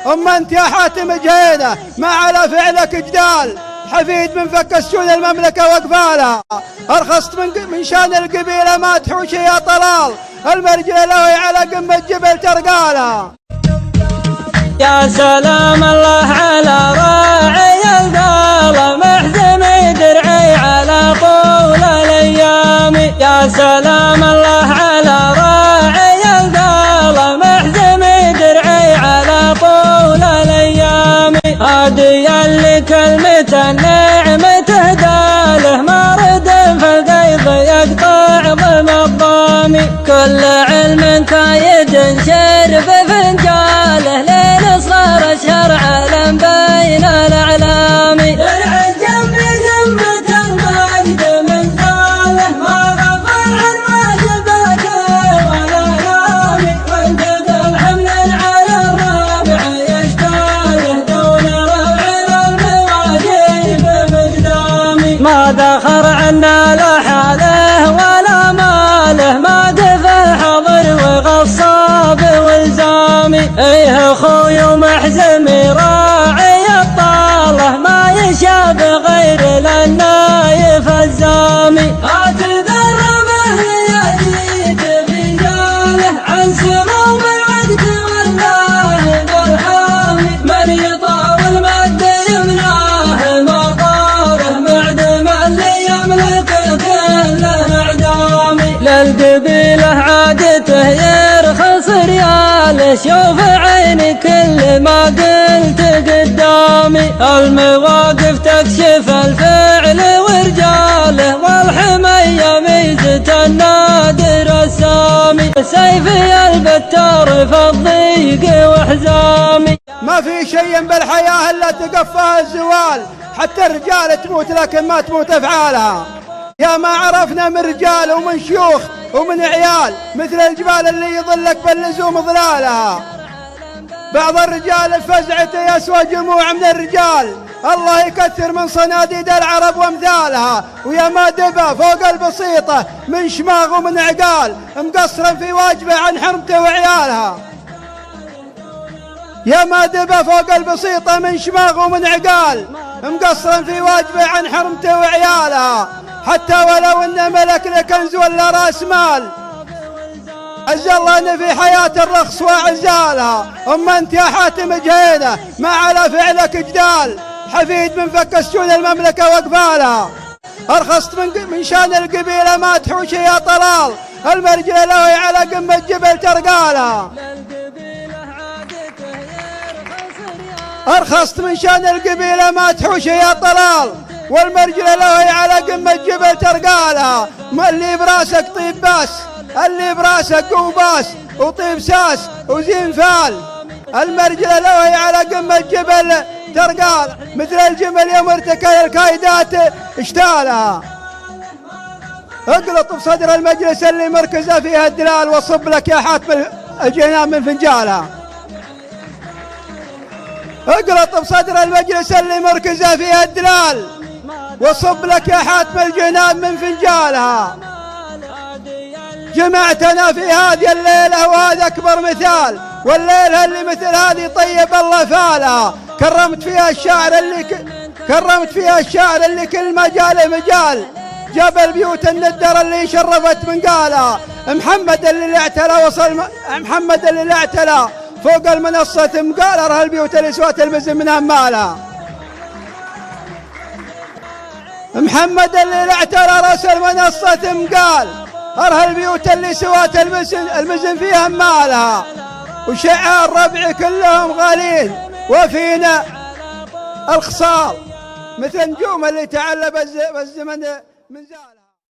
أما أنت يا حاتم جهينة ما على فعلك جدال، حفيد من فك السون المملكة وقفالها، أرخصت من شان القبيلة ما تحوش يا طلال، المرجل لوي على قمة جبل ترقالها. يا سلام الله على راعي القالة محزم درعي على طول الأيام، يا سلام الله على راعي القالة محزم درعي على طول الأيام، هادي اللي كلمة النعمة تهداله ما رد فالقيض يقطع ضم الضام، كل علم كايد شرب فنجاله ليل صار اشهر علم بين الاعلام، درع جنب جنبة المجد من قاله ما غفل عن واجباته ولا نام، وانجد الحمل على الرابع يشتاله دون ربع المواجيب بمقدام، ما دخر عنا لا حاله ولا ماله ما دفع حضر وغصاب والزامي، ايه اخوي ومحزمي راعي الطاله ما يشاب غير للنايف الزامي، اتدربه ليجيد بجاله عن سموم العقد والله برهامي، من يطاول مد يمناه مطاره معدم اللي يملك كل اعدامي، للقبيله عادته يرخص رياله شوف عيني كل ما قلت قدامي، المواقف تكشف الفعل ورجاله والحمية ميزة النادر السامي، سيفي البتار في الضيق وحزامي، ما في شيء بالحياة إلا تقفها الزوال، حتى الرجال تموت لكن ما تموت أفعالها، يا ما عرفنا من رجال ومن شيوخ ومن عيال مثل الجبال اللي يظلك باللزوم ظلالها، بعض الرجال فزعته يسوى جموع من الرجال، الله يكثر من صناديد العرب وامثالها، ويا ما دبا فوق البسيطة من شماغ ومن عقال مقصرا في واجبه عن حرمته وعيالها، يا ما دبا فوق البسيطة من شماغ ومن عقال مقصرا في واجبه عن حرمته وعيالها، حتى ولو ان ملك لكنز ولا راس مال عز الله ان في حياة الرخص وعزالها، اما انت يا حاتم جهينة ما على فعلك جدال، حفيد من فك السون المملكة وقفالها، ارخصت من شان القبيلة ما تحوش يا طلال، المرجل لوي على قمة جبل ترقالها، ارخصت من شان القبيلة ما تحوش يا طلال، والمرجل لوي على قمة جبل ترقالها، ما اللي براسك طيب باس، اللي براسك قوباس وطيب ساس وزين فال، المرجل لوي على قمة جبل ترقال، مثل الجمل يوم ارتكل الكايدات اشتالها، اقلط بصدر المجلس اللي مركزه فيها الدلال، وصب لك يا حاتم الجنان من فنجالها، اقلط بصدر المجلس اللي مركزه فيها الدلال، وصب لك يا حاتم الجنان من فنجالها، جمعتنا في هذه الليلة وهذا أكبر مثال، والليلة اللي مثل هذه طيب الله فالها، كرمت فيها الشاعر اللي كل مجاله مجال، جاب البيوت الندر اللي شرفت من قالها، محمد اللي اعتلى فوق المنصة مقالرها البيوت اللي سوات المزن من همالها، محمد اللي اعتلى راس المنصة مقال ارها البيوت اللي سوات المزن فيها مالها، وشعار ربعي كلهم غالين وفينا الخصال، مثل نجوم اللي تعلى بالزمن من زالها.